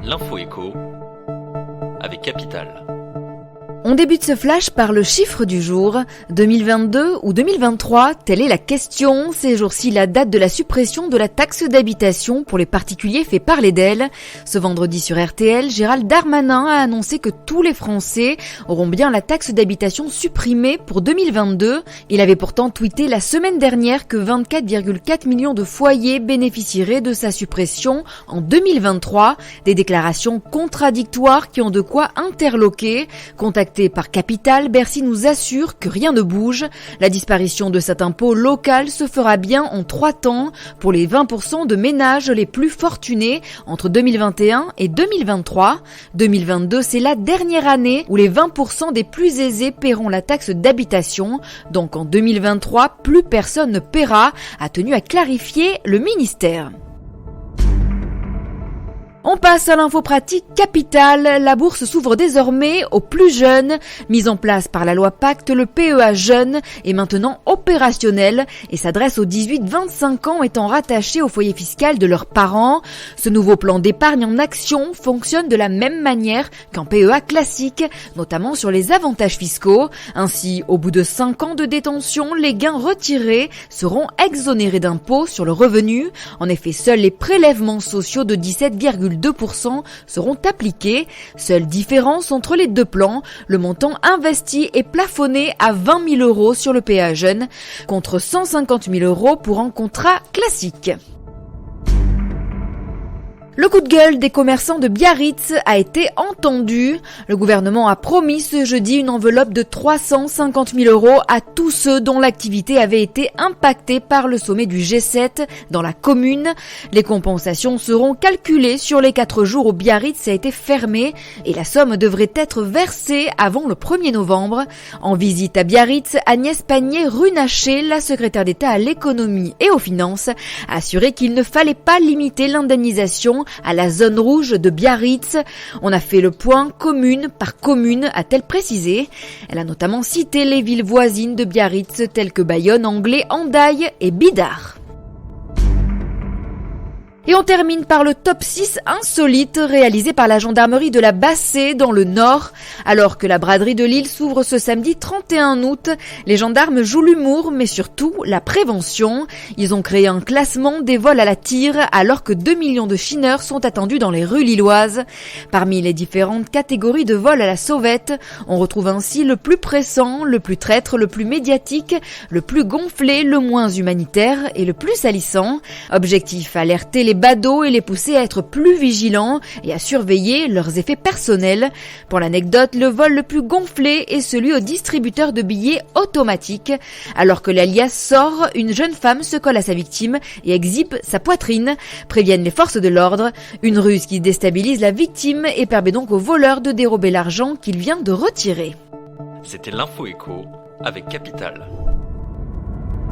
L'info écho avec Capital. On débute ce flash par le chiffre du jour. 2022 ou 2023, telle est la question. Ces jours-ci, la date de la suppression de la taxe d'habitation pour les particuliers fait parler d'elle. Ce vendredi sur RTL, Gérald Darmanin a annoncé que tous les Français auront bien la taxe d'habitation supprimée pour 2022. Il avait pourtant tweeté la semaine dernière que 24,4 millions de foyers bénéficieraient de sa suppression en 2023. Des déclarations contradictoires qui ont de quoi interloquer. Contacté par Capital, Bercy nous assure que rien ne bouge. La disparition de cet impôt local se fera bien en 3 temps pour les 20% de ménages les plus fortunés entre 2021 et 2023. 2022, c'est la dernière année où les 20% des plus aisés paieront la taxe d'habitation. Donc en 2023, plus personne ne paiera, a tenu à clarifier le ministère. On passe à l'info pratique Capital. La bourse s'ouvre désormais aux plus jeunes. Mis en place par la loi Pacte, le PEA jeune est maintenant opérationnel et s'adresse aux 18-25 ans étant rattachés au foyer fiscal de leurs parents. Ce nouveau plan d'épargne en action fonctionne de la même manière qu'un PEA classique, notamment sur les avantages fiscaux. Ainsi, au bout de 5 ans de détention, les gains retirés seront exonérés d'impôts sur le revenu. En effet, seuls les prélèvements sociaux de 17,2% seront appliqués. Seule différence entre les deux plans, le montant investi est plafonné à 20 000 € sur le PEA jeune, contre 150 000 € pour un contrat classique. Le coup de gueule des commerçants de Biarritz a été entendu. Le gouvernement a promis ce jeudi une enveloppe de 350 000 € à tous ceux dont l'activité avait été impactée par le sommet du G7 dans la commune. Les compensations seront calculées sur les 4 jours où Biarritz a été fermé et la somme devrait être versée avant le 1er novembre. En visite à Biarritz, Agnès Pannier-Runacher, la secrétaire d'État à l'économie et aux finances, a assuré qu'il ne fallait pas limiter l'indemnisation à la zone rouge de Biarritz. On a fait le point commune par commune, a-t-elle précisé. Elle a notamment cité les villes voisines de Biarritz telles que Bayonne, Anglet, Hendaye et Bidart. Et on termine par le top 6 insolite réalisé par la gendarmerie de la Bassée dans le Nord. Alors que la braderie de Lille s'ouvre ce samedi 31 août, les gendarmes jouent l'humour mais surtout la prévention. Ils ont créé un classement des vols à la tire alors que 2 millions de chineurs sont attendus dans les rues lilloises. Parmi les différentes catégories de vols à la sauvette, on retrouve ainsi le plus pressant, le plus traître, le plus médiatique, le plus gonflé, le moins humanitaire et le plus salissant. Objectif, alerter les badauds et les pousser à être plus vigilants et à surveiller leurs effets personnels. Pour l'anecdote, le vol le plus gonflé est celui au distributeur de billets automatique. Alors que l'alias sort, une jeune femme se colle à sa victime et exhibe sa poitrine, préviennent les forces de l'ordre. Une ruse qui déstabilise la victime et permet donc au voleur de dérober l'argent qu'il vient de retirer. C'était l'info écho avec Capital.